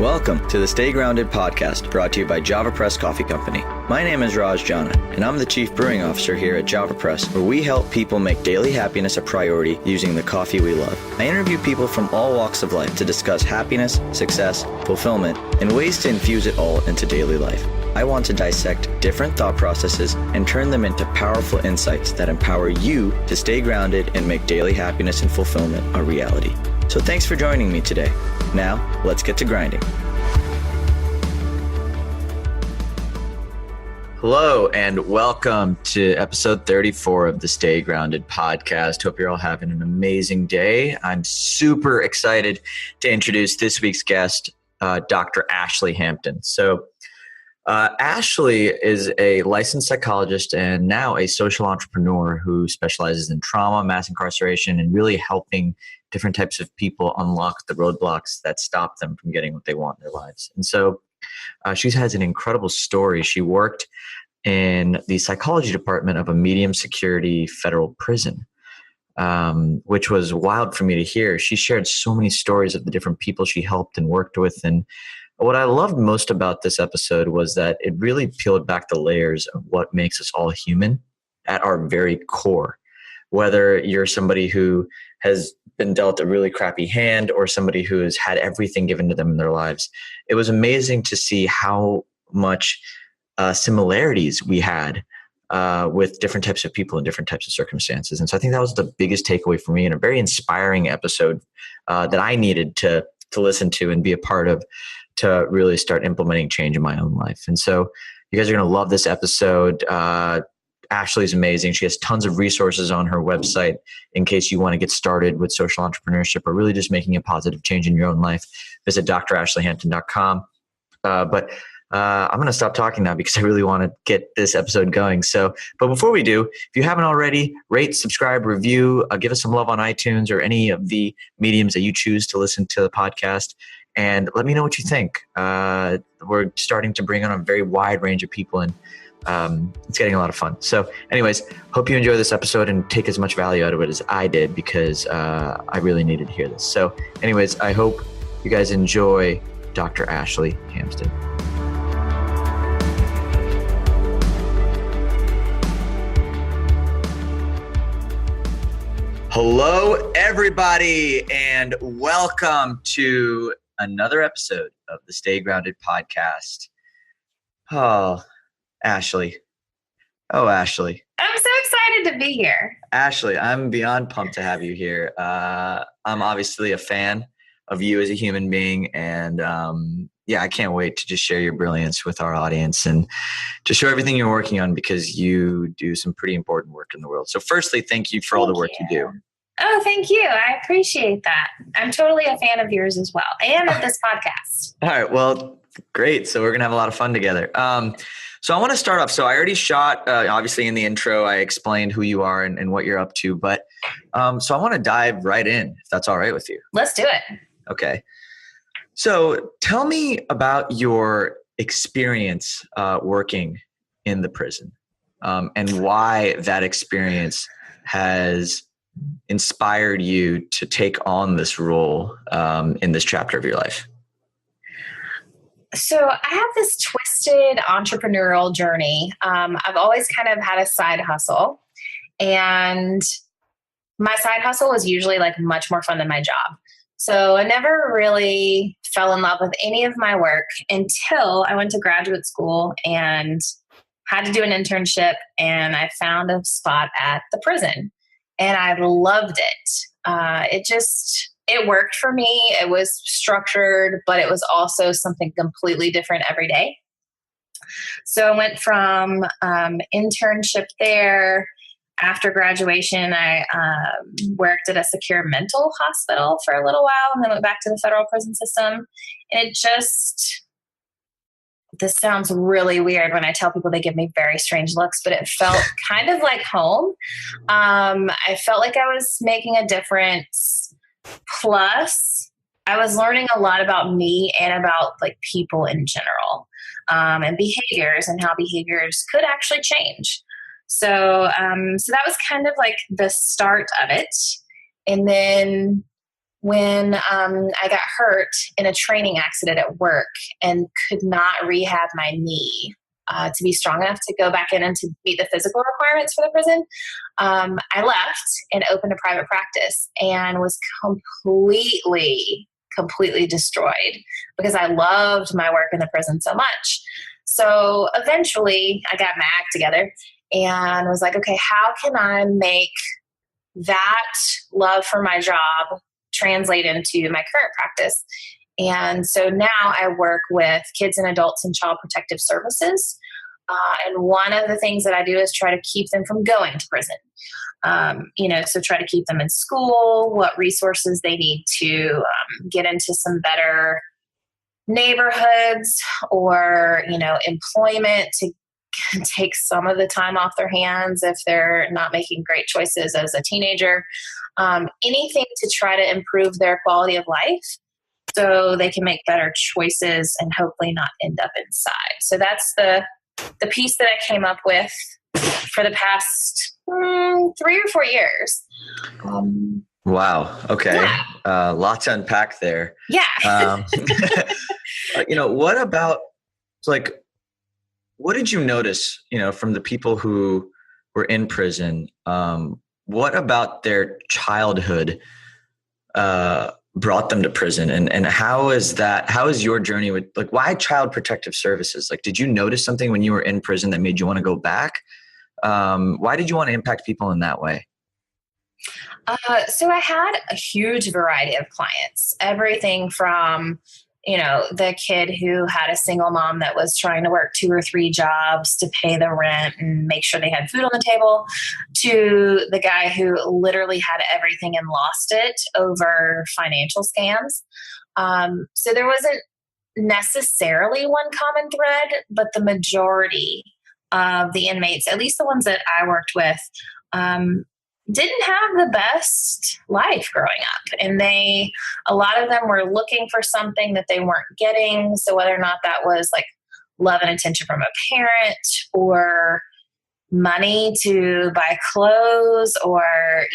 Welcome to the Stay Grounded podcast, brought to you by Java Press Coffee Company. My name is Raj Jana, and I'm the Chief Brewing Officer here at Java Press, where we help people make daily happiness a priority using the coffee we love. I interview people from all walks of life to discuss happiness, success, fulfillment, and ways to infuse it all into daily life. I want to dissect different thought processes and turn them into powerful insights that empower you to stay grounded and make daily happiness and fulfillment a reality. So thanks for joining me today. Now, let's get to grinding. Hello, and welcome to episode 34 of the Stay Grounded podcast. Hope you're all having an amazing day. I'm super excited to introduce this week's guest, Dr. Ashley Hampton. So, Ashley is a licensed psychologist and now a social entrepreneur who specializes in trauma, mass incarceration, and really helping different types of people unlock the roadblocks that stop them from getting what they want in their lives. And so she has an incredible story. She worked in the psychology department of a medium security federal prison, which was wild for me to hear. She shared so many stories of the different people she helped and worked with. And what I loved most about this episode was that it really peeled back the layers of what makes us all human at our very core. Whether you're somebody who has been dealt a really crappy hand or somebody who has had everything given to them in their lives, it was amazing to see how much similarities we had with different types of people in different types of circumstances. And so I think that was the biggest takeaway for me, and a very inspiring episode that I needed to listen to and be a part of, to really start implementing change in my own life. And so you guys are going to love this episode. Ashley's amazing. She has tons of resources on her website in case you want to get started with social entrepreneurship or really just making a positive change in your own life. Visit drashleyhampton.com. But I'm going to stop talking now because I really want to get this episode going. But before we do, if you haven't already, rate, subscribe, review, give us some love on iTunes or any of the mediums that you choose to listen to the podcast. And let me know what you think. We're starting to bring on a very wide range of people, and it's getting a lot of fun. So anyways, hope you enjoy this episode and take as much value out of it as I did, because I really needed to hear this. So anyways, I hope you guys enjoy Dr. Ashley Hampton. Hello, everybody, and welcome to another episode of the Stay Grounded podcast. Oh, Ashley. Ashley. I'm so excited to be here. Ashley, I'm beyond pumped to have you here. I'm obviously a fan of you as a human being, and I can't wait to just share your brilliance with our audience and to show everything you're working on, because you do some pretty important work in the world. So firstly, thank you for all the work you do. Oh, thank you. I appreciate that. I'm totally a fan of yours as well, and of this podcast. All right. Well, great. So we're going to have a lot of fun together. So I want to start off. So I already shot, obviously in the intro, I explained who you are and what you're up to. But so I want to dive right in, if that's all right with you. Let's do it. Okay. So tell me about your experience working in the prison and why that experience has inspired you to take on this role in this chapter of your life. So I have this twisted entrepreneurial journey. I've always kind of had a side hustle, and my side hustle was usually like much more fun than my job. So I never really fell in love with any of my work until I went to graduate school and had to do an internship, and I found a spot at the prison, and I loved it. It worked for me. It was structured, but it was also something completely different every day. So I went from internship there. After graduation, I worked at a secure mental hospital for a little while, and then went back to the federal prison system. And this sounds really weird when I tell people, they give me very strange looks, but it felt kind of like home. I felt like I was making a difference. Plus, I was learning a lot about me and about like people in general, and behaviors and how behaviors could actually change. So that was kind of like the start of it. And then when I got hurt in a training accident at work and could not rehab my knee to be strong enough to go back in and to meet the physical requirements for the prison, I left and opened a private practice and was completely destroyed because I loved my work in the prison so much. So eventually I got my act together and was like, okay, how can I make that love for my job translate into my current practice? And so now I work with kids and adults in child protective services. And one of the things that I do is try to keep them from going to prison. So try to keep them in school, what resources they need to get into some better neighborhoods or, employment to take some of the time off their hands if they're not making great choices as a teenager. Anything to try to improve their quality of life so they can make better choices and hopefully not end up inside. So that's the piece that I came up with for the past 3 or 4 years. Wow. Okay. Yeah. Lots to unpack there. Yeah. What about, what did you notice, from the people who were in prison? What about their childhood brought them to prison? And how is your journey with, why child protective services? Did you notice something when you were in prison that made you want to go back? Why did you want to impact people in that way? So I had a huge variety of clients, everything from, the kid who had a single mom that was trying to work 2 or 3 jobs to pay the rent and make sure they had food on the table, to the guy who literally had everything and lost it over financial scams. So there wasn't necessarily one common thread, but the majority of the inmates, at least the ones that I worked with, didn't have the best life growing up. And a lot of them were looking for something that they weren't getting. So whether or not that was love and attention from a parent or money to buy clothes or,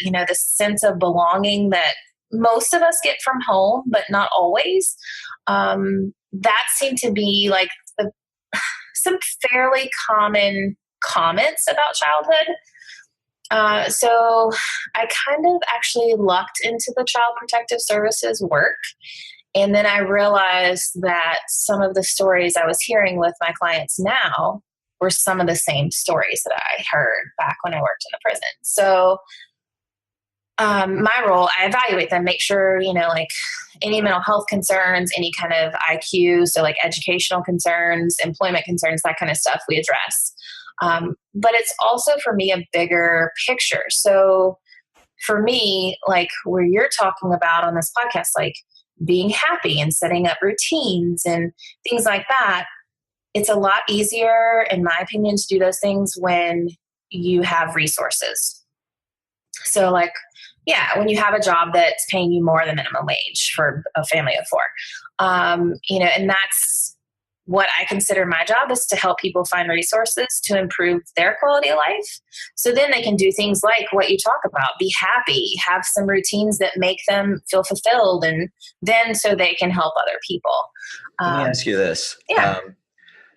the sense of belonging that most of us get from home, but not always. That seemed to be some fairly common comments about childhood. So I kind of actually lucked into the child protective services work. And then I realized that some of the stories I was hearing with my clients now were some of the same stories that I heard back when I worked in the prison. So my role, I evaluate them, make sure, any mental health concerns, any kind of IQ, so educational concerns, employment concerns, that kind of stuff we address. But it's also for me a bigger picture. So for me, where you're talking about on this podcast, being happy and setting up routines and things like that, it's a lot easier, in my opinion, to do those things when you have resources. So when you have a job that's paying you more than minimum wage for a family of 4, and that's what I consider my job, is to help people find resources to improve their quality of life. So then they can do things like what you talk about, be happy, have some routines that make them feel fulfilled, and then so they can help other people. Let me ask you this. Yeah.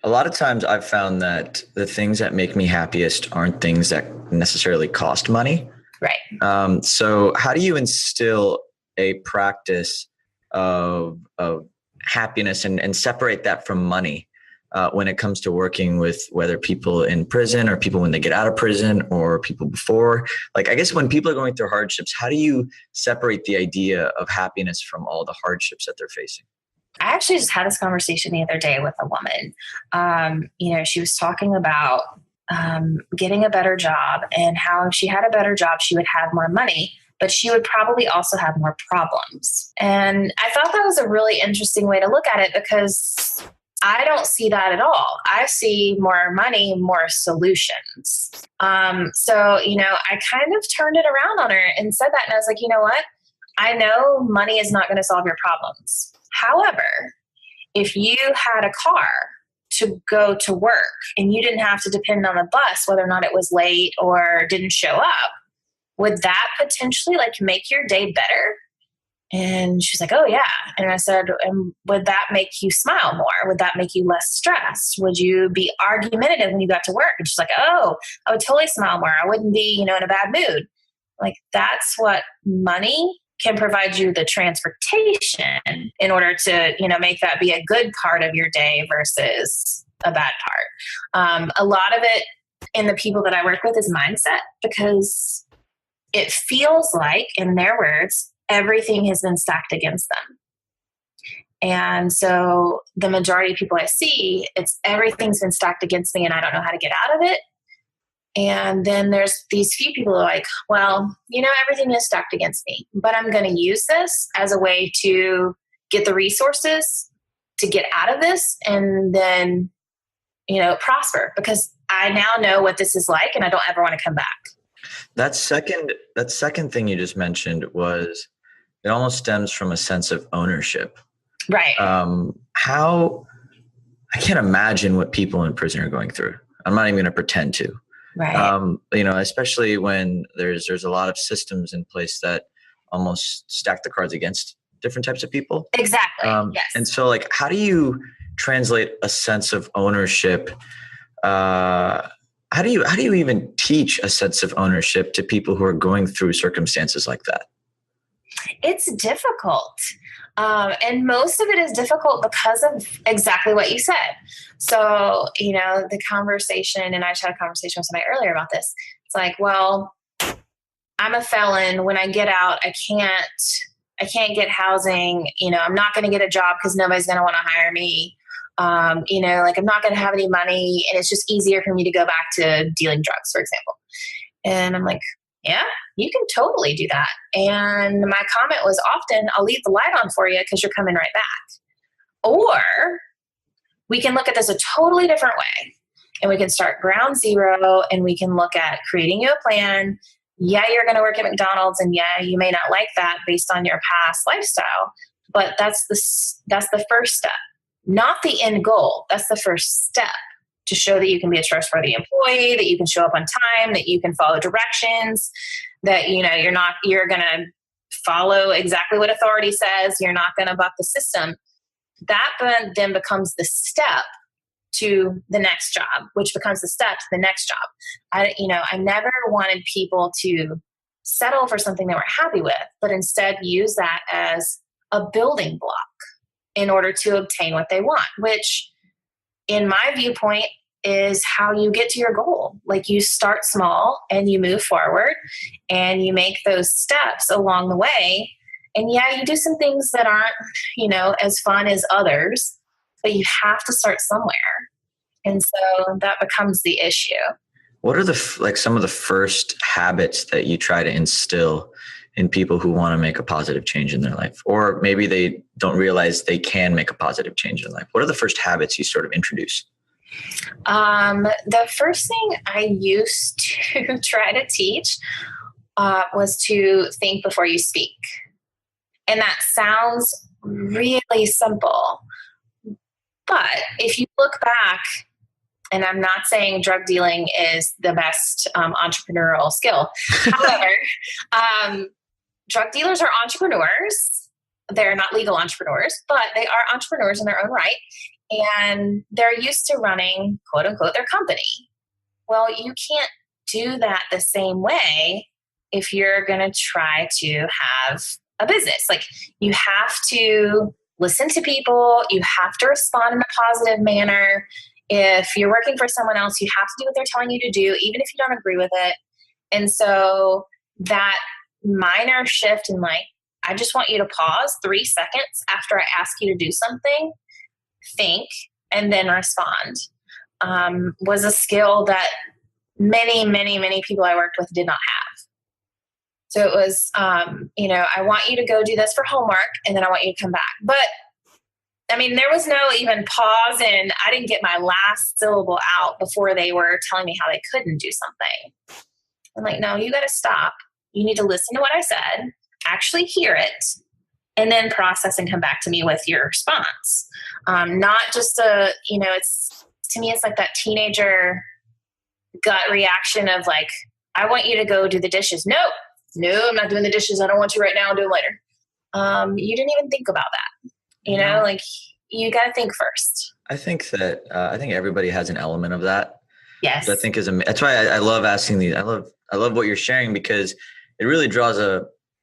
A lot of times I've found that the things that make me happiest aren't things that necessarily cost money. Right. So how do you instill a practice of happiness and separate that from money when it comes to working with whether people in prison or people when they get out of prison or people before? I guess when people are going through hardships, how do you separate the idea of happiness from all the hardships that they're facing? I actually just had this conversation the other day with a woman. She was talking about getting a better job, and how if she had a better job, she would have more money, but she would probably also have more problems. And I thought that was a really interesting way to look at it, because I don't see that at all. I see more money, more solutions. So, I kind of turned it around on her and said that. And I was like, you know what? I know money is not going to solve your problems. However, if you had a car to go to work and you didn't have to depend on the bus, whether or not it was late or didn't show up, would that potentially make your day better? And she's like, oh, yeah. And I said, would that make you smile more? Would that make you less stressed? Would you be argumentative when you got to work? And she's like, oh, I would totally smile more. I wouldn't be, in a bad mood. Like, that's what money can provide you, the transportation, in order to, make that be a good part of your day versus a bad part. A lot of it in the people that I work with is mindset, because it feels like, in their words, everything has been stacked against them. And so the majority of people I see, it's everything's been stacked against me and I don't know how to get out of it. And then there's these few people who are like, well, everything is stacked against me, but I'm going to use this as a way to get the resources to get out of this and then, prosper, because I now know what this is like and I don't ever want to come back. That second thing you just mentioned it almost stems from a sense of ownership. Right. I can't imagine what people in prison are going through. I'm not even going to pretend to. Right. Especially when there's a lot of systems in place that almost stack the cards against different types of people. Exactly. Yes. And so, how do you translate a sense of ownership? How do you even teach a sense of ownership to people who are going through circumstances like that? It's difficult. And most of it is difficult because of exactly what you said. So, the conversation, and I just had a conversation with somebody earlier about this. It's like, well, I'm a felon. When I get out, I can't get housing. I'm not going to get a job because nobody's going to want to hire me. I'm not going to have any money, and it's just easier for me to go back to dealing drugs, for example. And I'm like, yeah, you can totally do that. And my comment was often, I'll leave the light on for you because you're coming right back. Or we can look at this a totally different way, and we can start ground zero, and we can look at creating you a plan. Yeah, you're going to work at McDonald's, and yeah, you may not like that based on your past lifestyle, but that's the first step, not the end goal. That's the first step to show that you can be a trustworthy employee, that you can show up on time, that you can follow directions, that, you're going to follow exactly what authority says. You're not going to buck the system. That then becomes the step to the next job, which becomes the step to the next job. I never wanted people to settle for something they were happy with, but instead use that as a building block in order to obtain what they want, which in my viewpoint is how you get to your goal. Like, you start small and you move forward and you make those steps along the way. And yeah, you do some things that aren't, as fun as others, but you have to start somewhere. And so that becomes the issue. What are some of the first habits that you try to instill in people who want to make a positive change in their life? Or maybe they don't realize they can make a positive change in life. What are the first habits you sort of introduce? The first thing I used to try to teach was to think before you speak. And that sounds really simple. But if you look back, and I'm not saying drug dealing is the best entrepreneurial skill. However, drug dealers are entrepreneurs. They're not legal entrepreneurs, but they are entrepreneurs in their own right. And they're used to running, quote unquote, their company. Well, you can't do that the same way if you're going to try to have a business. Like, you have to listen to people. You have to respond in a positive manner. If you're working for someone else, you have to do what they're telling you to do, even if you don't agree with it. And so that minor shift in, like, I just want you to pause 3 seconds after I ask you to do something, think, and then respond, was a skill that many, many, many people I worked with did not have. So it was, I want you to go do this for homework, and then I want you to come back. But there was no even pause, and I didn't get my last syllable out before they were telling me how they couldn't do something. I'm like, no, you got to stop. You need to listen to what I said, actually hear it, and then process and come back to me with your response. Not just to me, it's like that teenager gut reaction of like, I want you to go do the dishes. No, I'm not doing the dishes. I don't want to right now. I'll do it later. you didn't even think about that. You know, like you got to think first. I think that I think everybody has an element of that. Yes. I think that's why I love asking these. I love what you're sharing, because it really draws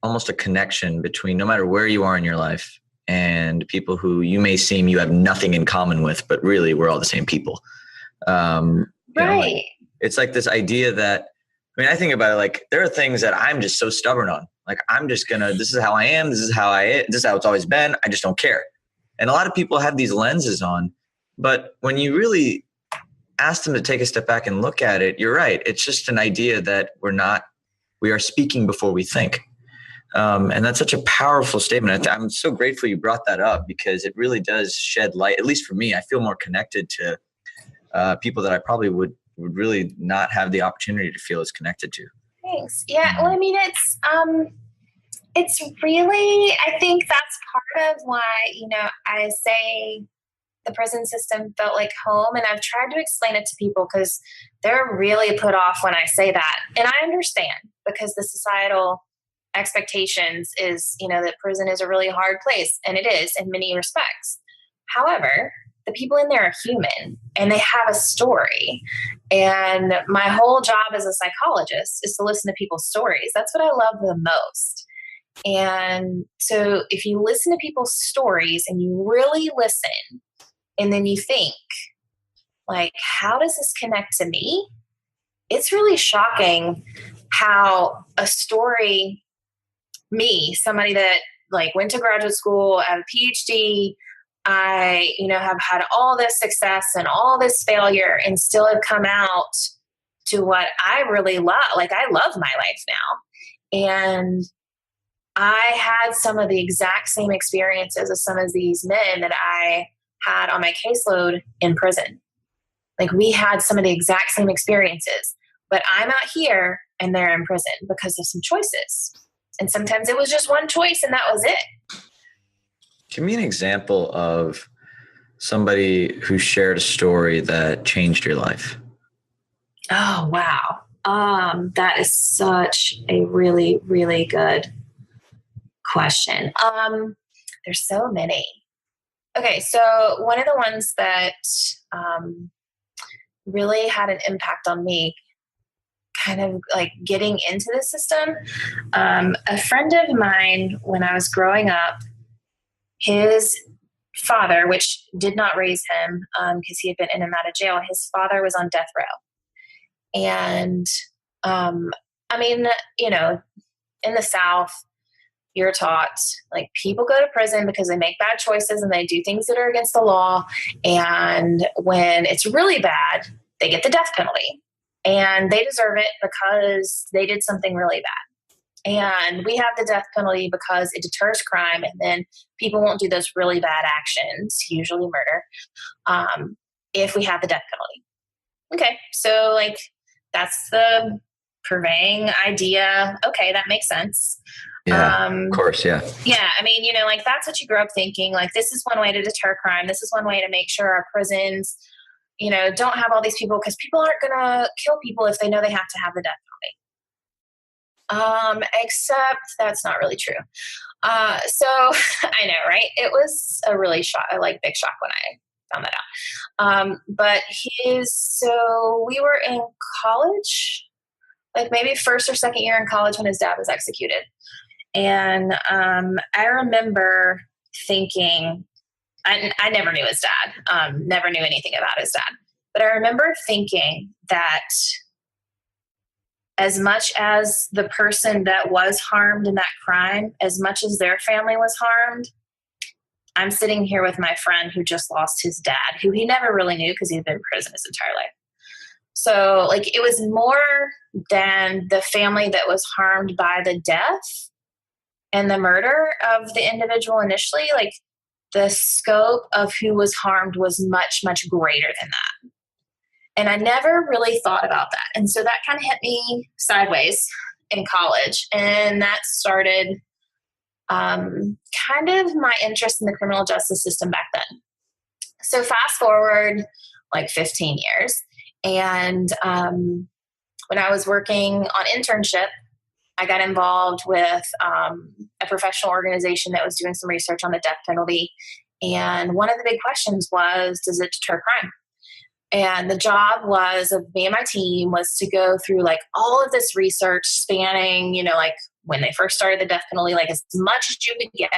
almost a connection between no matter where you are in your life and people who you may seem you have nothing in common with, but really we're all the same people. Right. Like, it's like this idea that, I mean, I think about it like there are things that I'm just so stubborn on. Like I'm just this is how I am. This is how it's always been. I just don't care. And a lot of people have these lenses on, but when you really ask them to take a step back and look at it, you're right. It's just an idea that we are speaking before we think. And that's such a powerful statement. I'm so grateful you brought that up, because it really does shed light. At least for me, I feel more connected to people that I probably would really not have the opportunity to feel as connected to. Thanks. Yeah. Well, I mean, it's really, I think that's part of why, I say the prison system felt like home. And I've tried to explain it to people because they're really put off when I say that. And I understand, because the societal expectations is, that prison is a really hard place, and it is in many respects. However, the people in there are human and they have a story. And my whole job as a psychologist is to listen to people's stories. That's what I love the most. And so if you listen to people's stories and you really listen, and then you think, like, how does this connect to me? It's really shocking how a story, somebody that like went to graduate school, have a PhD, I, have had all this success and all this failure and still have come out to what I really love. Like I love my life now. And I had some of the exact same experiences as some of these men that I had on my caseload in prison. Like we had some of the exact same experiences, but I'm out here and they're in prison because of some choices. And sometimes it was just one choice and that was it. Give me an example of somebody who shared a story that changed your life. Oh, wow. That is such a really, really good question. There's so many. Okay. So one of the ones that, really had an impact on me, kind of like getting into the system. A friend of mine, when I was growing up, his father, which did not raise him because he had been in and out of jail, his father was on death row. And I mean, in the South, you're taught like people go to prison because they make bad choices and they do things that are against the law. And when it's really bad, they get the death penalty. And they deserve it because they did something really bad. And we have the death penalty because it deters crime, and then people won't do those really bad actions, usually murder, if we have the death penalty. Okay, so like that's the purveying idea. Okay, that makes sense. Yeah, of course, yeah. Yeah, I mean, like that's what you grow up thinking. Like this is one way to deter crime. This is one way to make sure our prisons don't have all these people, because people aren't going to kill people if they know they have to have the death penalty. Except that's not really true. So I know, right? It was a really big shock when I found that out. But so we were in college, like maybe first or second year in college when his dad was executed. And I remember thinking, I never knew his dad, never knew anything about his dad. But I remember thinking that as much as the person that was harmed in that crime, as much as their family was harmed, I'm sitting here with my friend who just lost his dad, who he never really knew because he'd been in prison his entire life. So like it was more than the family that was harmed by the death and the murder of the individual initially. Like the scope of who was harmed was much, much greater than that. And I never really thought about that. And so that kind of hit me sideways in college. And that started kind of my interest in the criminal justice system back then. So fast forward like 15 years. And when I was working on internship I got involved with a professional organization that was doing some research on the death penalty. And one of the big questions was, does it deter crime? And the job was of me and my team was to go through like all of this research spanning, like when they first started the death penalty, like as much as you could get,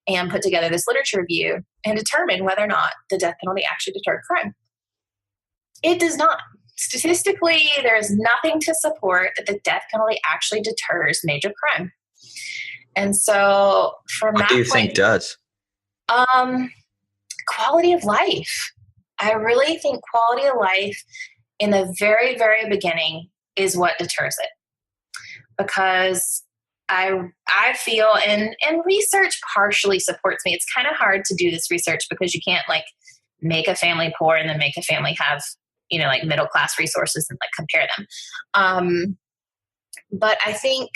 and put together this literature review and determine whether or not the death penalty actually deterred crime. It does not. Statistically, there is nothing to support that the death penalty actually deters major crime. And so from what that do you point, think does? Quality of life. I really think quality of life in the very, very beginning is what deters it. Because I feel, and research partially supports me. It's kind of hard to do this research because you can't like make a family poor and then make a family have, like middle-class resources and like compare them. But I think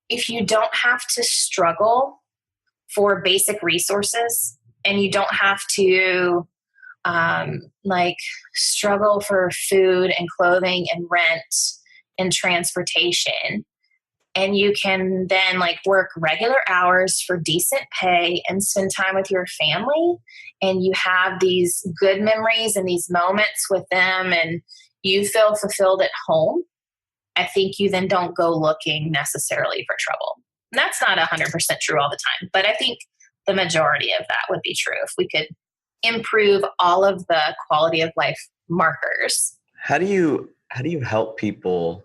if you don't have to struggle for basic resources and you don't have to like struggle for food and clothing and rent and transportation, and you can then like work regular hours for decent pay and spend time with your family, and you have these good memories and these moments with them, and you feel fulfilled at home, I think you then don't go looking necessarily for trouble. And that's not 100% true all the time, but I think the majority of that would be true if we could improve all of the quality of life markers. How do you help people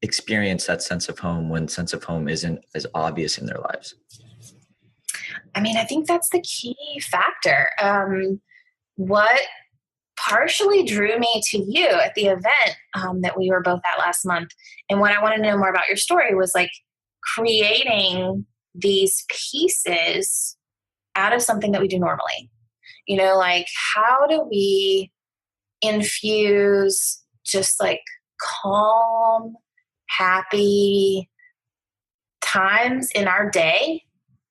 experience that sense of home when sense of home isn't as obvious in their lives? I mean, I think that's the key factor. What partially drew me to you at the event that we were both at last month, and what I wanted to know more about your story was like creating these pieces out of something that we do normally. Like how do we infuse just like calm, happy times in our day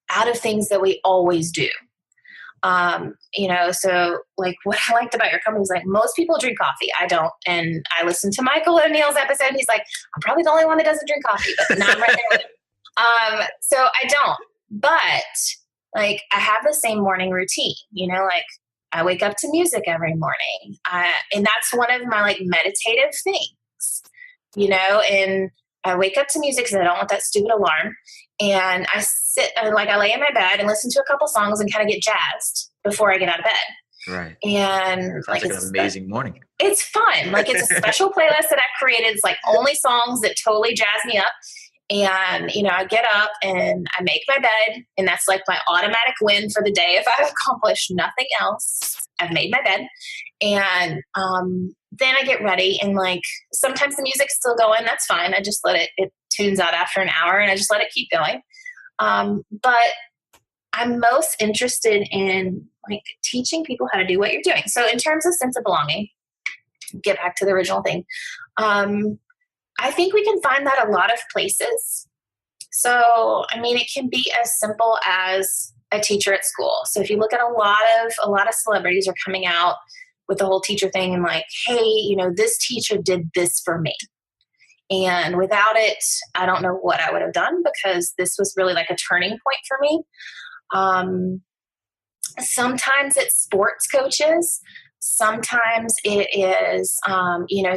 out of things that we always do. So like what I liked about your company is like most people drink coffee. I don't. And I listened to Michael O'Neill's episode and he's like, I'm probably the only one that doesn't drink coffee, but now I'm right there with him. So I don't, but like I have the same morning routine, like I wake up to music every morning. And that's one of my like meditative things, and I wake up to music because I don't want that stupid alarm. And I sit, I lay in my bed and listen to a couple songs and kind of get jazzed before I get out of bed. Right. And sounds like an amazing morning. It's fun. Like it's a special playlist that I've created. It's like only songs that totally jazz me up. And, I get up and I make my bed, and that's like my automatic win for the day. If I've accomplished nothing else, I've made my bed. And then I get ready, and like sometimes the music's still going. That's fine. I just let it tunes out after an hour, and I just let it keep going. But I'm most interested in like teaching people how to do what you're doing. So in terms of sense of belonging, get back to the original thing. I think we can find that a lot of places. So, I mean, it can be as simple as a teacher at school. So if you look at a lot of celebrities are coming out with the whole teacher thing and like, hey, this teacher did this for me. And without it, I don't know what I would have done, because this was really like a turning point for me. Sometimes it's sports coaches. Sometimes it is,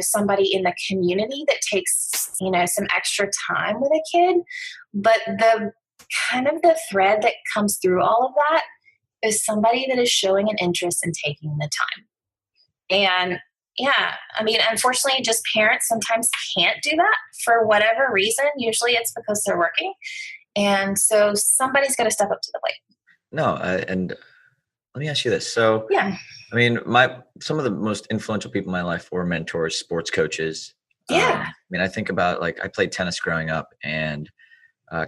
somebody in the community that takes, some extra time with a kid. But the kind of the thread that comes through all of that is somebody that is showing an interest in taking the time. And yeah, I mean, unfortunately, just parents sometimes can't do that for whatever reason. Usually it's because they're working. And so somebody's got to step up to the plate. No, and let me ask you this. So, yeah, I mean, some of the most influential people in my life were mentors, sports coaches. Yeah. I mean, I think about like I played tennis growing up, and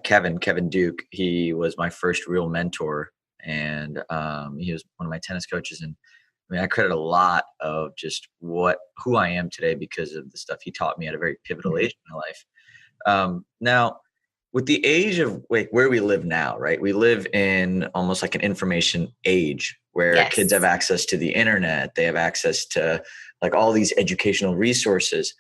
Kevin Duke, he was my first real mentor, and he was one of my tennis coaches. And I mean, I credit a lot of just who I am today because of the stuff he taught me at a very pivotal age in my life. Now, with the age of where we live now, right? We live in almost like an information age where yes. kids have access to the internet. They have access to like all these educational resources.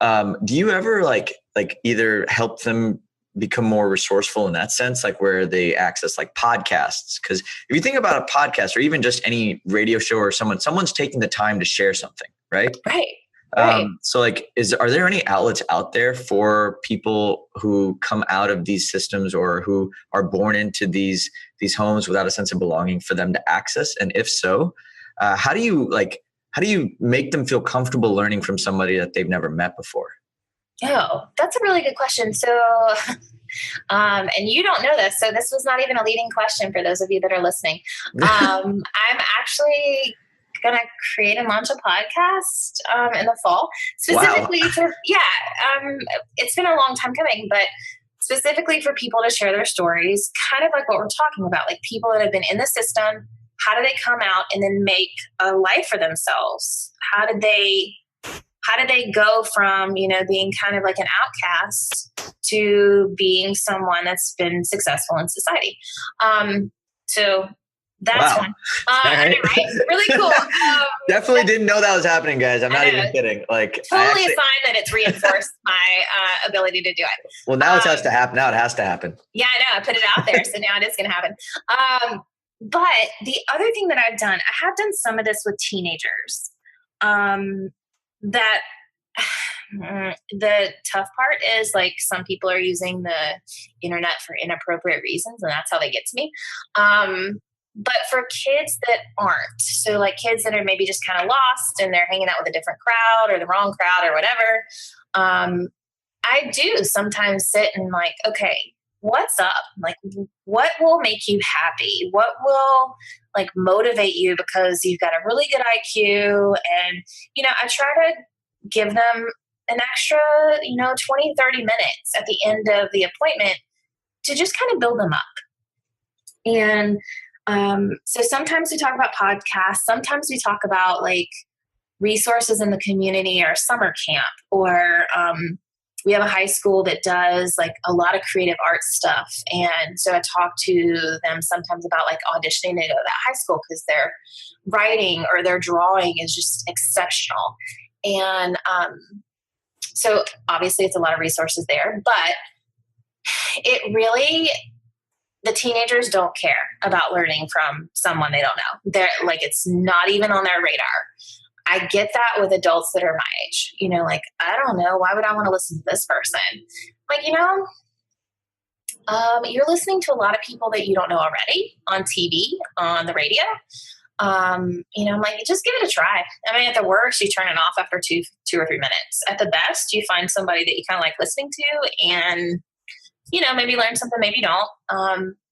Do you ever like like either help them become more resourceful in that sense, like where they access like podcasts? Because if you think about a podcast or even just any radio show or someone's taking the time to share something, right? Right. Right. So like, are there any outlets out there for people who come out of these systems or who are born into these homes without a sense of belonging for them to access? And if so, how do you make them feel comfortable learning from somebody that they've never met before? Oh, that's a really good question. So, and you don't know this, so this was not even a leading question for those of you that are listening. I'm actually going to create and launch a podcast in the fall, specifically for, it's been a long time coming, but specifically for people to share their stories, kind of like what we're talking about, like people that have been in the system, how do they come out and then make a life for themselves? How did they go from, being kind of like an outcast to being someone that's been successful in society? So that's one. I know, right? Really cool. Definitely didn't know that was happening, guys. I'm not even kidding. Like, totally a sign that it's reinforced my ability to do it. Well, now it has to happen. Now it has to happen. Yeah, I know. I put it out there, so now it is going to happen. But the other thing that I've done, I have done some of this with teenagers. That the tough part is, like, some people are using the internet for inappropriate reasons, and that's how they get to me. But for kids that aren't, so like kids that are maybe just kind of lost and they're hanging out with a different crowd or the wrong crowd or whatever, I do sometimes sit and like, okay, what's up? Like, what will make you happy? What will like motivate you because you've got a really good IQ? And, I try to give them an extra, 20, 30 minutes at the end of the appointment to just kind of build them up. And so sometimes we talk about podcasts. Sometimes we talk about like resources in the community or summer camp, or we have a high school that does like a lot of creative arts stuff. And so I talk to them sometimes about like auditioning to go to that high school because their writing or their drawing is just exceptional. And so obviously it's a lot of resources there, but it really, the teenagers don't care about learning from someone they don't know. They're like, it's not even on their radar. I get that with adults that are my age, like, I don't know, why would I want to listen to this person? Like, you're listening to a lot of people that you don't know already on TV, on the radio. I'm like, just give it a try. I mean, at the worst, you turn it off after two or 3 minutes. At the best, you find somebody that you kind of like listening to and, maybe learn something, maybe don't.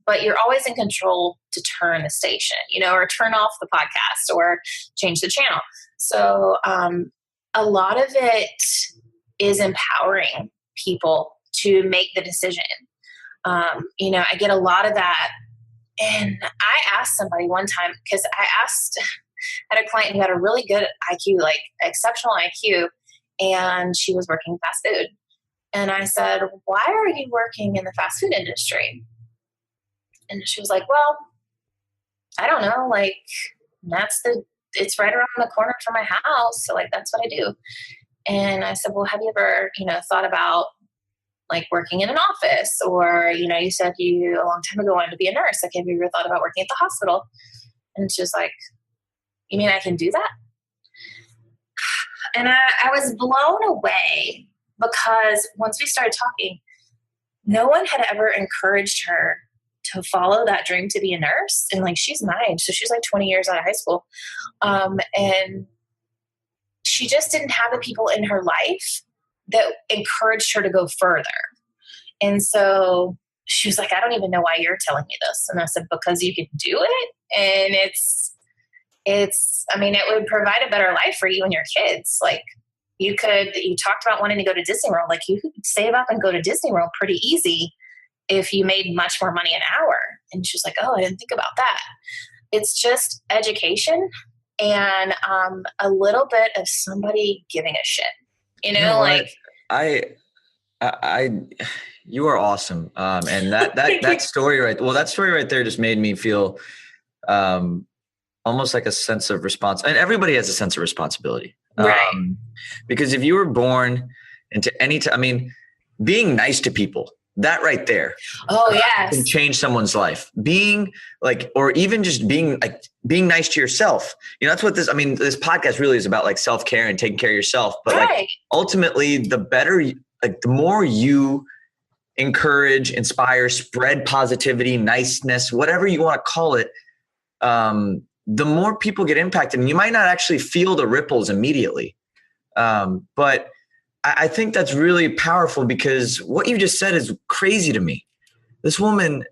But you're always in control to turn the station, or turn off the podcast or change the channel. So a lot of it is empowering people to make the decision. I get a lot of that. And I asked somebody one time, because I had a client who had a really good IQ, like exceptional IQ, and she was working fast food. And I said, why are you working in the fast food industry? And she was like, well, I don't know, like it's right around the corner from my house. So like, that's what I do. And I said, well, have you ever, thought about like working in an office? Or, you said you a long time ago wanted to be a nurse. Like, have you ever thought about working at the hospital? And she was like, you mean I can do that? And I was blown away because once we started talking, no one had ever encouraged her to follow that dream to be a nurse. And like, she's my age, so she's like 20 years out of high school. And she just didn't have the people in her life that encouraged her to go further. And so she was like, I don't even know why you're telling me this. And I said, because you can do it. And it would provide a better life for you and your kids. Like, you talked about wanting to go to Disney World. Like, you could save up and go to Disney World pretty easy if you made much more money an hour. And she's like, oh, I didn't think about that. It's just education and a little bit of somebody giving a shit, like. You are awesome. And that story right there just made me feel almost like a sense of and everybody has a sense of responsibility. Right. Because if you were born into being nice to people, that right there. Oh, yes. Can change someone's life. Being like, or even just being nice to yourself. That's what this podcast really is about, like self-care and taking care of yourself. But like ultimately the better, like the more you encourage, inspire, spread positivity, niceness, whatever you want to call it, the more people get impacted. And you might not actually feel the ripples immediately. But I think that's really powerful, because what you just said is crazy to me. This woman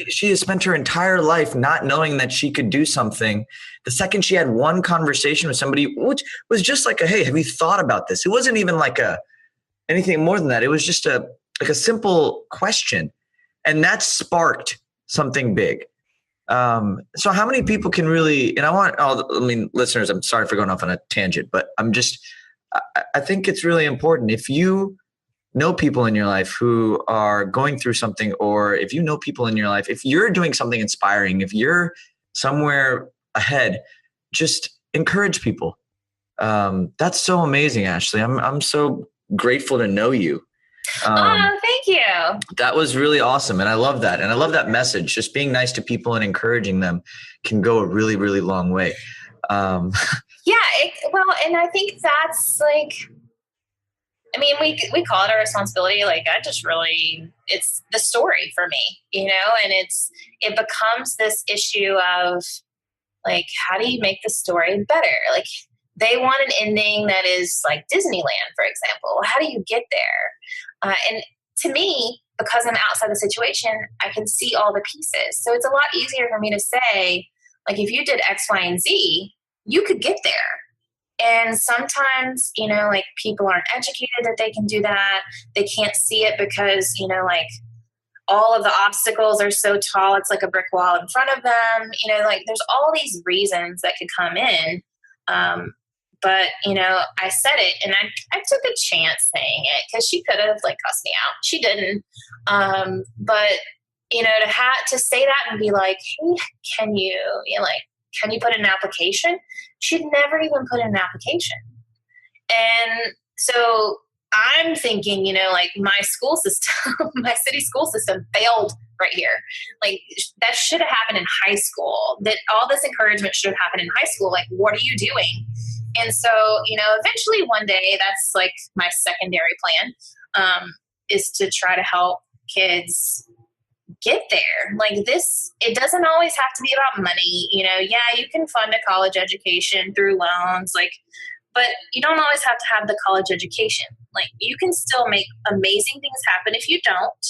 she has spent her entire life not knowing that she could do something. The second she had one conversation with somebody, which was just like hey, have you thought about this? It wasn't even like anything more than that. It was just a simple question. And that sparked something big. So how many people can really, and listeners, I'm sorry for going off on a tangent, but I think it's really important. If you know people in your life who are going through something, or if you know people in your life, if you're doing something inspiring, if you're somewhere ahead, just encourage people. That's so amazing, Ashley. I'm so grateful to know you. Thank you. That was really awesome. And I love that. And I love that message. Just being nice to people and encouraging them can go a really, really long way. And I think that's like, we call it a responsibility. Like it's the story for me, and it becomes this issue of like, how do you make the story better? Like they want an ending that is like Disneyland, for example. How do you get there? And to me, because I'm outside the situation, I can see all the pieces. So it's a lot easier for me to say, like, if you did X, Y, and Z, you could get there. And sometimes, like people aren't educated that they can do that. They can't see it because, like all of the obstacles are so tall. It's like a brick wall in front of them. Like there's all these reasons that could come in. But, I said it and I took a chance saying it because she could have like cussed me out. She didn't. But, to say that and be like, hey, can you put in an application? She'd never even put in an application. And so I'm thinking, like my school system, my city school system failed right here. Like that should have happened in high school. That all this encouragement should have happened in high school. Like, what are you doing? And so, eventually one day, that's like my secondary plan, is to try to help kids get there. Like this, it doesn't always have to be about money. You can fund a college education through loans, but you don't always have to have the college education. Like you can still make amazing things happen if you don't.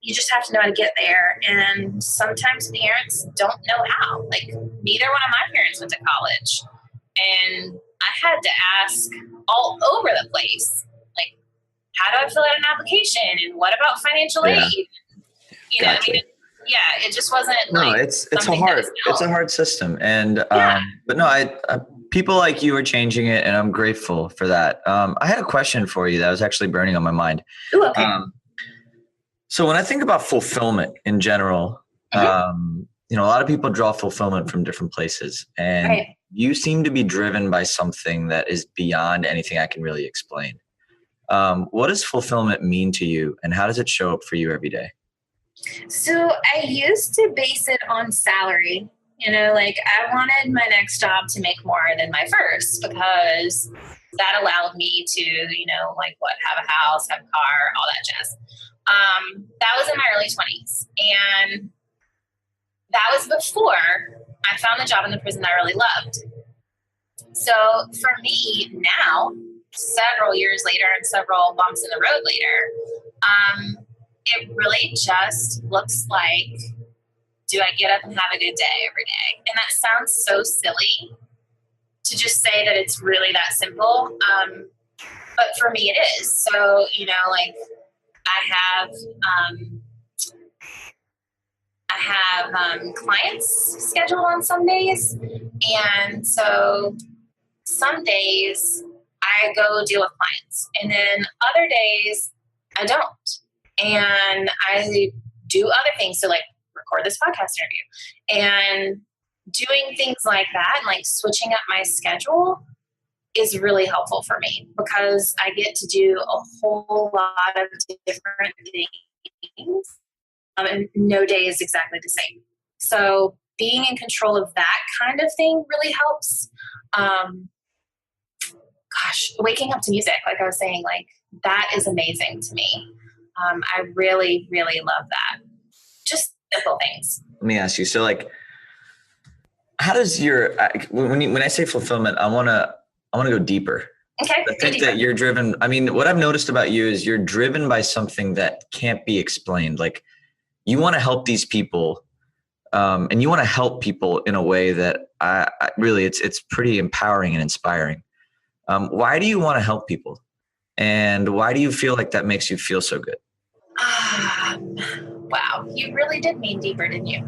You just have to know how to get there. And sometimes parents don't know how. Like neither one of my parents went to college. And I had to ask all over the place, like, how do I fill out an application? And what about financial aid? Gotcha. It just wasn't. No, it's a hard system. And, but no, I people like you are changing it, and I'm grateful for that. I had a question for you that was actually burning on my mind. Ooh, okay. So when I think about fulfillment in general, a lot of people draw fulfillment from different places, and you seem to be driven by something that is beyond anything I can really explain. What does fulfillment mean to you, and how does it show up for you every day? So I used to base it on salary. Like I wanted my next job to make more than my first, because that allowed me to, have a house, have a car, all that jazz. That was in my early 20s. And that was before I found the job in the prison I really loved. So for me now, several years later and several bumps in the road later, it really just looks like, do I get up and have a good day every day? And that sounds so silly to just say that it's really that simple. But for me, it is. So, I have clients scheduled on some days. And so some days I go deal with clients, and then other days I don't. And I do other things. So like record this podcast interview and doing things like that, and like switching up my schedule is really helpful for me because I get to do a whole lot of different things, and no day is exactly the same. So being in control of that kind of thing really helps. Waking up to music, like I was saying, like that is amazing to me. I really, really love that. Just simple things. Let me ask you. So like, how does your, when I say fulfillment, I want to go deeper. Okay. I think that you're driven. I mean, what I've noticed about you is you're driven by something that can't be explained. Like you want to help these people, and you want to help people in a way that I really, it's pretty empowering and inspiring. Why do you want to help people? And why do you feel like that makes you feel so good? Wow, you really did mean deeper, didn't you?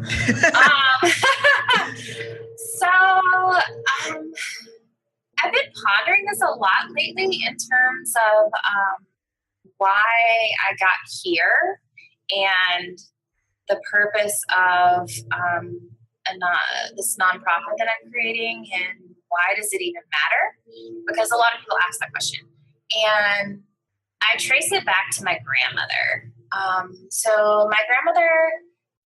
I've been pondering this a lot lately in terms of why I got here and the purpose of this nonprofit that I'm creating, and why does it even matter? Because a lot of people ask that question. And I trace it back to my grandmother. So my grandmother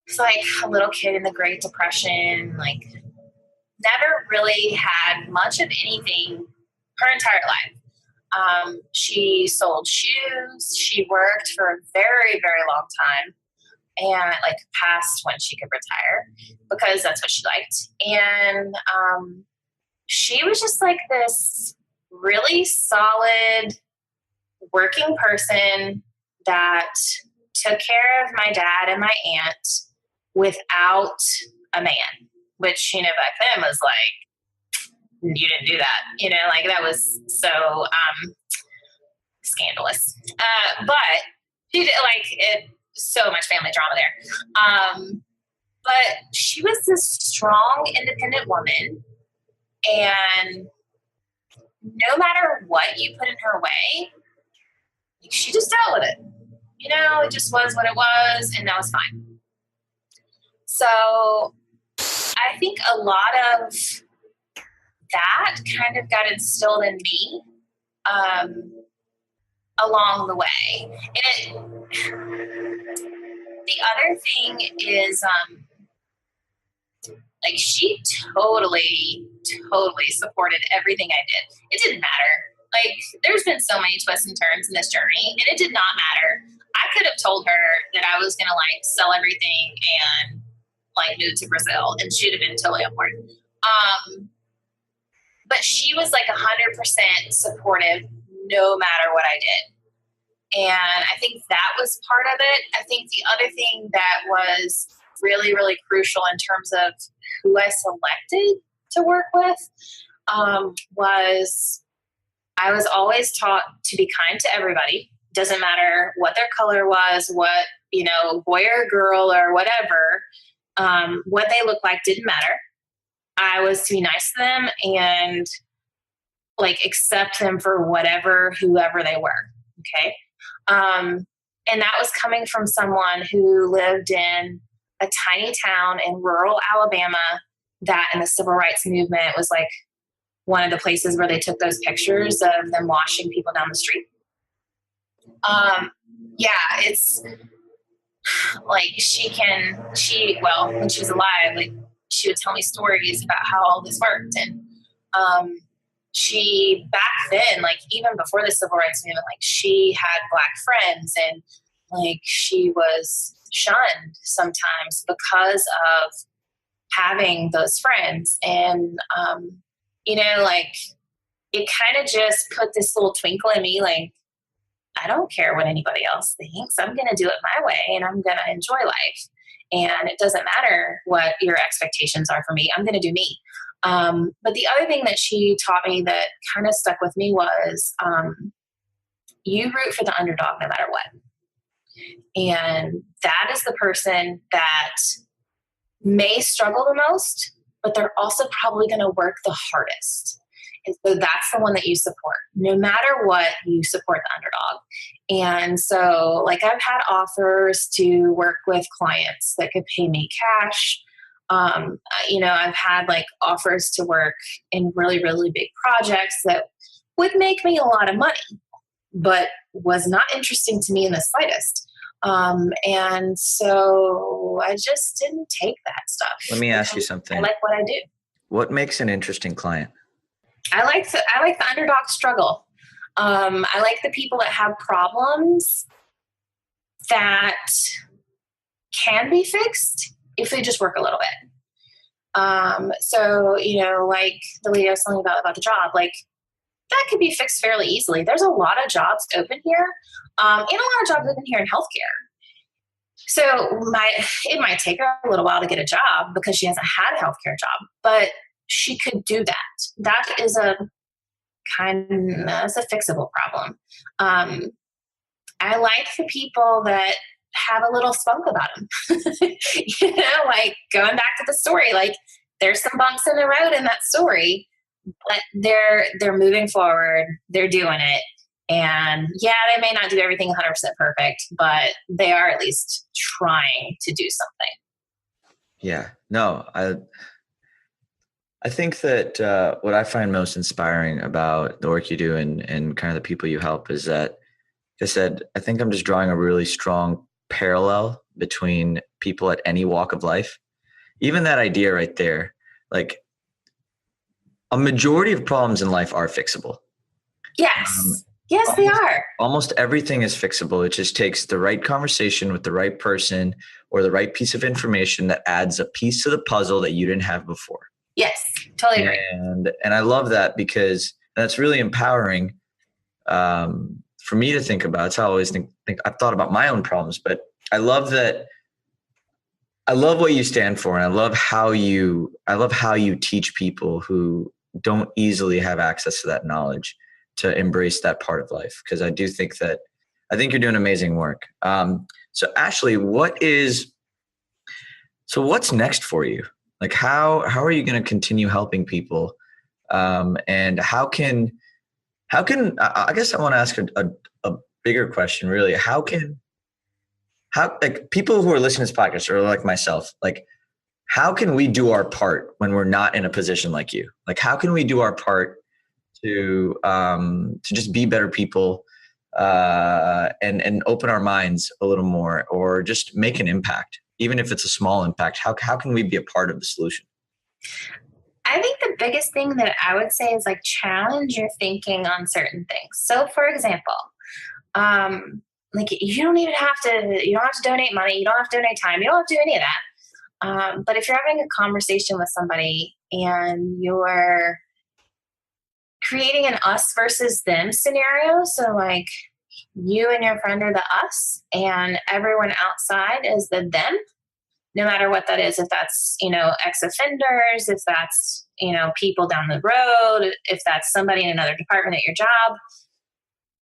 was like a little kid in the Great Depression, like never really had much of anything her entire life. She sold shoes. She worked for a very, very long time and like past when she could retire because that's what she liked. And she was just like this really solid working person that took care of my dad and my aunt without a man, which, back then was like, you didn't do that, like that was so scandalous. But she did, like, it, so much family drama there. But she was this strong, independent woman, and no matter what you put in her way, she just dealt with it. It just was what it was, and that was fine. So I think a lot of that kind of got instilled in me along the way. And the other thing is, like, she totally supported everything I did. It didn't matter. Like, there's been so many twists and turns in this journey, and it did not matter. I could have told her that I was going to, like, sell everything and, like, move to Brazil, and she'd have been totally on board. But she was, like, 100% supportive no matter what I did. And I think that was part of it. I think the other thing that was really, really crucial in terms of who I selected to work with was I was always taught to be kind to everybody. Doesn't matter what their color was, what, boy or girl or whatever, what they looked like didn't matter. I was to be nice to them and, like, accept them for whoever they were. Okay. And that was coming from someone who lived in a tiny town in rural Alabama that in the civil rights movement was like one of the places where they took those pictures of them washing people down the street. It's like when she was alive, like, she would tell me stories about how all this worked. And she, back then, like, even before the civil rights movement, like, she had Black friends, and, like, she was shunned sometimes because of having those friends. And, like, it kind of just put this little twinkle in me, like, I don't care what anybody else thinks. I'm going to do it my way, and I'm going to enjoy life. And it doesn't matter what your expectations are for me. I'm going to do me. But the other thing that she taught me that kind of stuck with me was you root for the underdog no matter what. And that is the person that may struggle the most, but they're also probably going to work the hardest. And so that's the one that you support. No matter what, you support the underdog. And so, like, I've had offers to work with clients that could pay me cash. I've had like offers to work in really, really big projects that would make me a lot of money, but was not interesting to me in the slightest. And so I just didn't take that stuff. Let me ask you something. I like what I do. What makes an interesting client? I like the underdog struggle. I like the people that have problems that can be fixed if they just work a little bit. Like the lady I was telling you about the job, like that could be fixed fairly easily. There's a lot of jobs open here, and a lot of jobs open here in healthcare. So it might take her a little while to get a job because she hasn't had a healthcare job, but she could do that. That is that's a fixable problem. I like the people that have a little spunk about them. Like going back to the story, like there's some bumps in the road in that story, but they're moving forward, they're doing it. And yeah, they may not do everything 100% perfect, but they are at least trying to do something. Yeah, no, I think that what I find most inspiring about the work you do and kind of the people you help is that, like I said, I think I'm just drawing a really strong parallel between people at any walk of life. Even that idea right there, like a majority of problems in life are fixable. Yes. Yes, they are. Almost everything is fixable. It just takes the right conversation with the right person or the right piece of information that adds a piece to the puzzle that you didn't have before. Yes, totally agree. And I love that because that's really empowering for me to think about. It's how I always think I've thought about my own problems, but I love that. I love what you stand for, and I love how you teach people who don't easily have access to that knowledge to embrace that part of life. Because I think you're doing amazing work. So Ashley, what's next for you? Like how are you going to continue helping people? And how can I guess I want to ask a bigger question really. How like people who are listening to this podcast or like myself, like how can we do our part when we're not in a position like you? Like how can we do our part to just be better people and open our minds a little more, or just make an impact, even if it's a small impact? How can we be a part of the solution? I think the biggest thing that I would say is like challenge your thinking on certain things. So for example, like you don't have to donate money. You don't have to donate time. You don't have to do any of that. But if you're having a conversation with somebody and you're creating an us versus them scenario, so like you and your friend are the us and everyone outside is the them, no matter what that is, if that's, ex-offenders, if that's, people down the road, if that's somebody in another department at your job,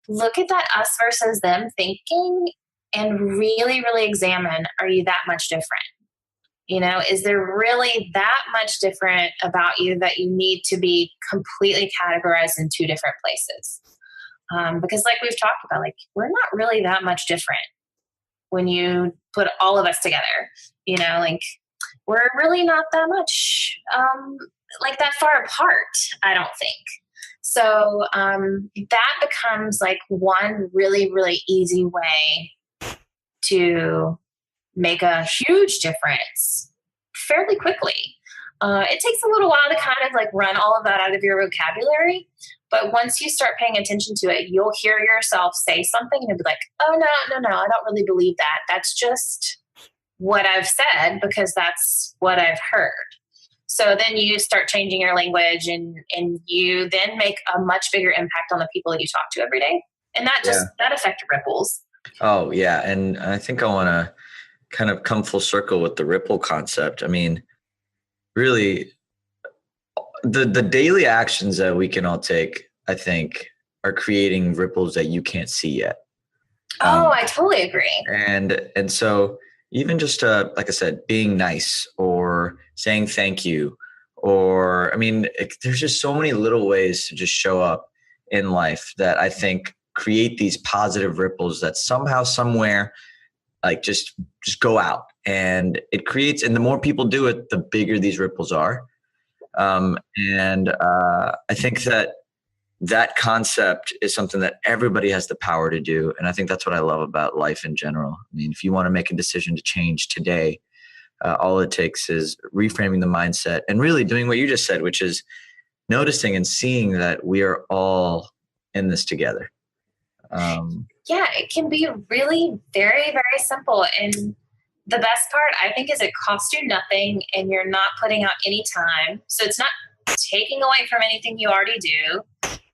look at that us versus them thinking and really, really examine, are you that much different? Is there really that much different about you that you need to be completely categorized in two different places? Because like we've talked about, like we're not really that much different when you put all of us together, like we're really not that much like that far apart, I don't think. So that becomes like one really, really easy way to make a huge difference fairly quickly. It takes a little while to kind of like run all of that out of your vocabulary. But once you start paying attention to it, you'll hear yourself say something and you'll be like, oh, no, I don't really believe that. That's just what I've said because that's what I've heard. So then you start changing your language and you then make a much bigger impact on the people that you talk to every day. And that effect ripples. Oh, yeah. And I think I want to kind of come full circle with the ripple concept. I mean, really, the daily actions that we can all take, I think, are creating ripples that you can't see yet. I totally agree. And so even just, like I said, being nice or saying thank you, or, I mean, there's just so many little ways to just show up in life that I think create these positive ripples that somehow, somewhere, like just go out And it creates, and the more people do it, the bigger these ripples are. I think that concept is something that everybody has the power to do. And I think that's what I love about life in general. I mean, if you want to make a decision to change today, all it takes is reframing the mindset and really doing what you just said, which is noticing and seeing that we are all in this together. Yeah, it can be really very, very simple. And the best part, I think, is it costs you nothing and you're not putting out any time. So it's not taking away from anything you already do.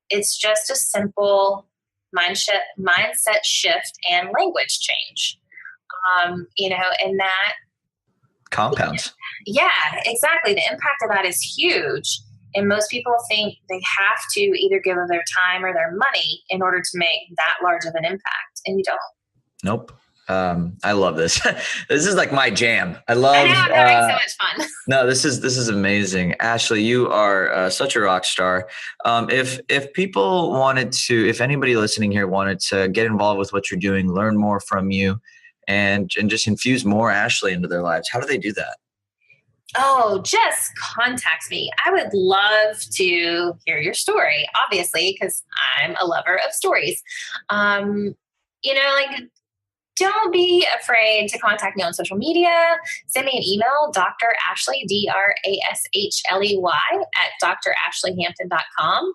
It's just a simple mindset shift and language change. And that compounds. Yeah, exactly. The impact of that is huge. And most people think they have to either give of their time or their money in order to make that large of an impact. And you don't. Nope. I love this. This is like my jam. I know, I'm having so much fun. No, this is amazing. Ashley, you are such a rock star. If people wanted to, if anybody listening here wanted to get involved with what you're doing, learn more from you, and just infuse more Ashley into their lives, how do they do that? Oh, just contact me. I would love to hear your story, obviously, because I'm a lover of stories. Don't be afraid to contact me on social media. Send me an email, Dr. Ashley, DRASHLEY at drashleyhampton.com.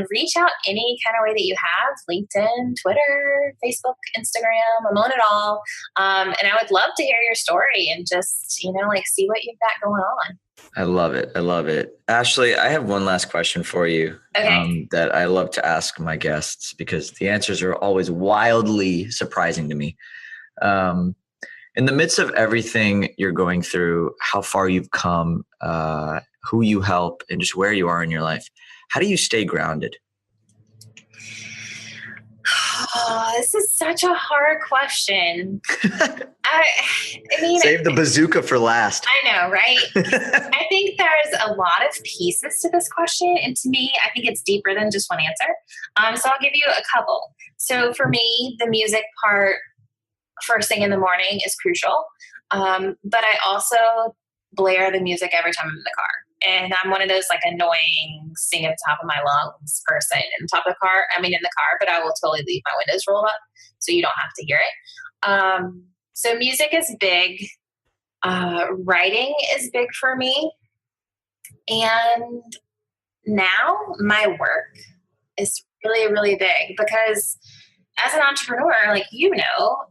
Reach out any kind of way that you have, LinkedIn, Twitter, Facebook, Instagram, I'm on it all. And I would love to hear your story and just, see what you've got going on. I love it. Ashley, I have one last question for you. Okay. That I love to ask my guests because the answers are always wildly surprising to me. In the midst of everything you're going through, how far you've come, who you help, and just where you are in your life, how do you stay grounded? Oh, this is such a hard question. Save the bazooka for last. I know, right? I think there's a lot of pieces to this question. And to me, I think it's deeper than just one answer. So I'll give you a couple. So for me, the music part first thing in the morning is crucial. But I also blare the music every time I'm in the car. And I'm one of those annoying sing at the top of my lungs person in the car, but I will totally leave my windows rolled up so you don't have to hear it. So music is big. Writing is big for me. And now my work is really, really big because as an entrepreneur,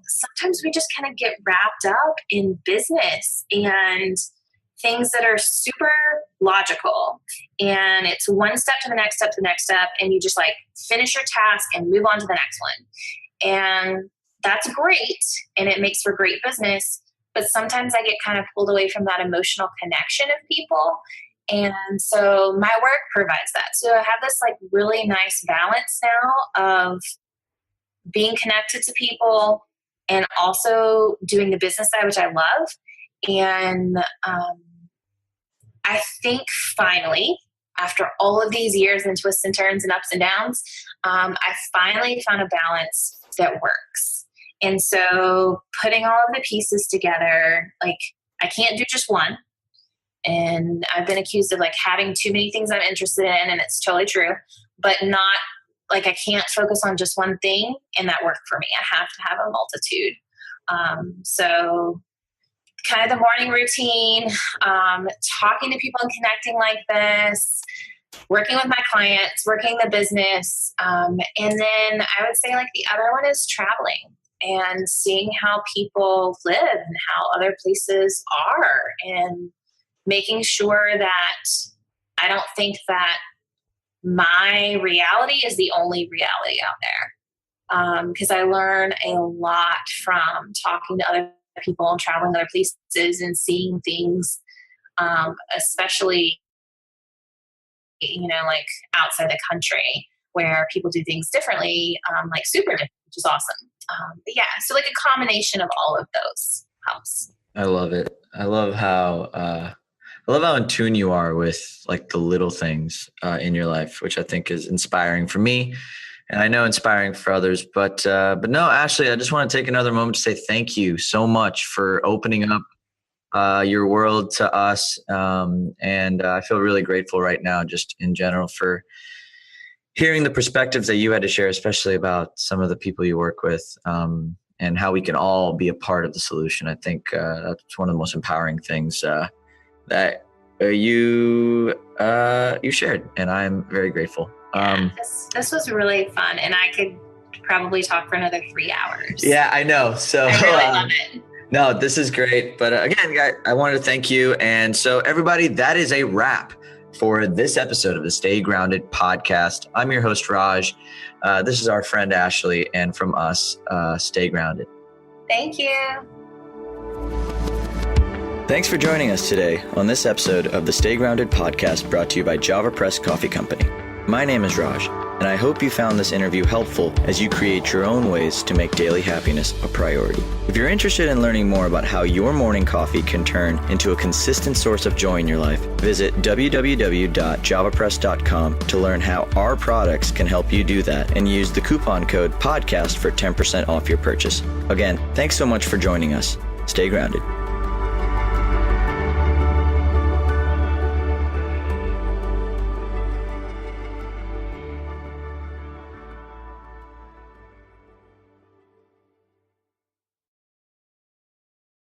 sometimes we just kind of get wrapped up in business and things that are super logical, and it's one step to the next step to the next step, and you just finish your task and move on to the next one. And that's great, and it makes for great business, but sometimes I get kind of pulled away from that emotional connection of people. And so my work provides that. So I have this really nice balance now of being connected to people and also doing the business side, which I love. And I think finally, after all of these years and twists and turns and ups and downs, I finally found a balance that works. And so putting all of the pieces together, I can't do just one. And I've been accused of having too many things I'm interested in, and it's totally true, but not I can't focus on just one thing and that worked for me. I have to have a multitude. So kind of the morning routine, talking to people and connecting like this, working with my clients, working the business. And then I would say the other one is traveling and seeing how people live and how other places are, and making sure that I don't think that my reality is the only reality out there. Because I learn a lot from talking to other people and traveling other places and seeing things, especially, outside the country where people do things differently, super different, which is awesome. But yeah, so a combination of all of those helps. I love it. I love how in tune you are with the little things in your life, which I think is inspiring for me. and I know inspiring for others. But no, Ashley, I just want to take another moment to say thank you so much for opening up your world to us. And I feel really grateful right now, just in general, for hearing the perspectives that you had to share, especially about some of the people you work with, and how we can all be a part of the solution. I think that's one of the most empowering things that you shared, and I'm very grateful. This was really fun, and I could probably talk for another 3 hours. Yeah, I know. So I really love it. No, this is great. But again, guys, I wanted to thank you. And so everybody, that is a wrap for this episode of the Stay Grounded podcast. I'm your host, Raj. This is our friend, Ashley. And from us, stay grounded. Thank you. Thanks for joining us today on this episode of the Stay Grounded podcast, brought to you by Java Press Coffee Company. My name is Raj, and I hope you found this interview helpful as you create your own ways to make daily happiness a priority. If you're interested in learning more about how your morning coffee can turn into a consistent source of joy in your life, visit www.javapress.com to learn how our products can help you do that, and use the coupon code PODCAST for 10% off your purchase. Again, thanks so much for joining us. Stay grounded.